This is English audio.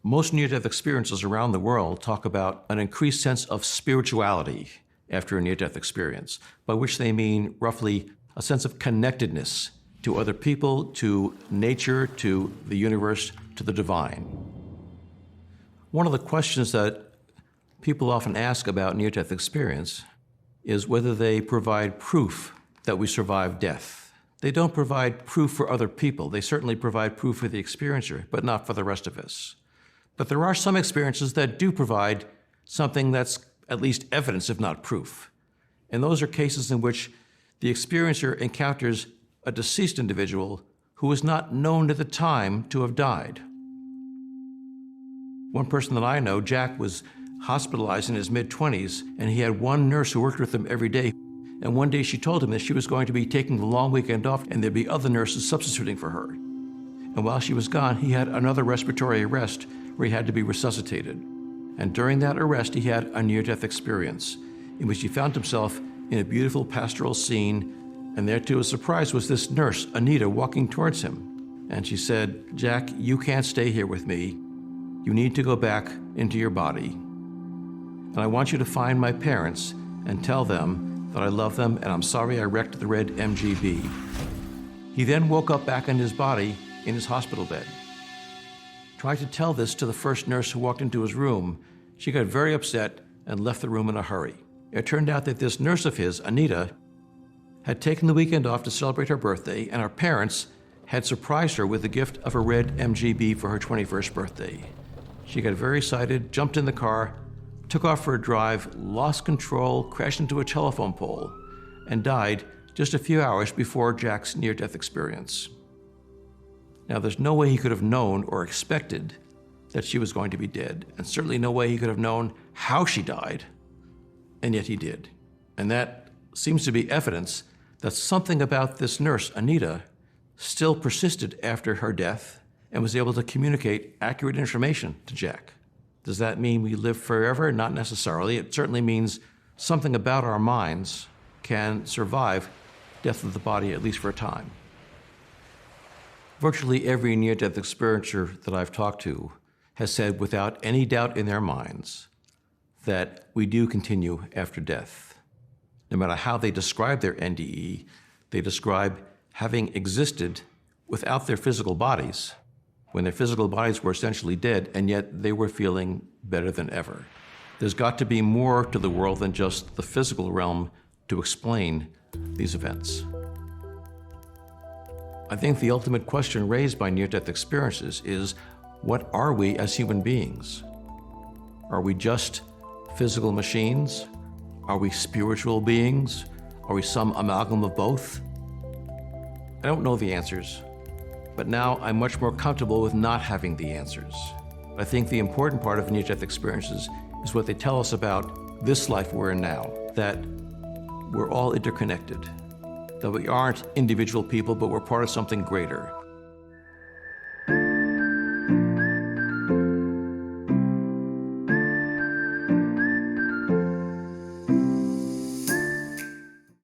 Most near-death experiences around the world talk about an increased sense of spirituality after a near-death experience, by which they mean roughly a sense of connectedness to other people, to nature, to the universe, to the divine. One of the questions that people often ask about near-death experience is whether they provide proof that we survived death. They don't provide proof for other people. They certainly provide proof for the experiencer, but not for the rest of us. But there are some experiences that do provide something that's at least evidence, if not proof. And those are cases in which the experiencer encounters a deceased individual who was not known at the time to have died. One person that I know, Jack, was hospitalized in his mid-20s, and he had one nurse who worked with him every day. And one day she told him that she was going to be taking the long weekend off and there'd be other nurses substituting for her. And while she was gone, he had another respiratory arrest where he had to be resuscitated. And during that arrest, he had a near-death experience in which he found himself in a beautiful pastoral scene, and there to his surprise was this nurse, Anita, walking towards him. And she said, "Jack, you can't stay here with me. You need to go back into your body. And I want you to find my parents and tell them that I love them and I'm sorry I wrecked the red MGB." He then woke up back in his body in his hospital bed. Tried to tell this to the first nurse who walked into his room. She got very upset and left the room in a hurry. It turned out that this nurse of his, Anita, had taken the weekend off to celebrate her birthday, and her parents had surprised her with the gift of a red MGB for her 21st birthday. She got very excited, jumped in the car, took off for a drive, lost control, crashed into a telephone pole, and died just a few hours before Jack's near-death experience. Now, there's no way he could have known or expected that she was going to be dead, and certainly no way he could have known how she died, and yet he did. And that seems to be evidence that something about this nurse, Anita, still persisted after her death and was able to communicate accurate information to Jack. Does that mean we live forever? Not necessarily. It certainly means something about our minds can survive death of the body, at least for a time. Virtually every near-death experiencer that I've talked to has said without any doubt in their minds that we do continue after death. No matter how they describe their NDE, they describe having existed without their physical bodies, when their physical bodies were essentially dead, and yet they were feeling better than ever. There's got to be more to the world than just the physical realm to explain these events. I think the ultimate question raised by near-death experiences is, what are we as human beings? Are we just physical machines? Are we spiritual beings? Are we some amalgam of both? I don't know the answers, but now I'm much more comfortable with not having the answers. I think the important part of near-death experiences is what they tell us about this life we're in now, that we're all interconnected, that we aren't individual people, but we're part of something greater.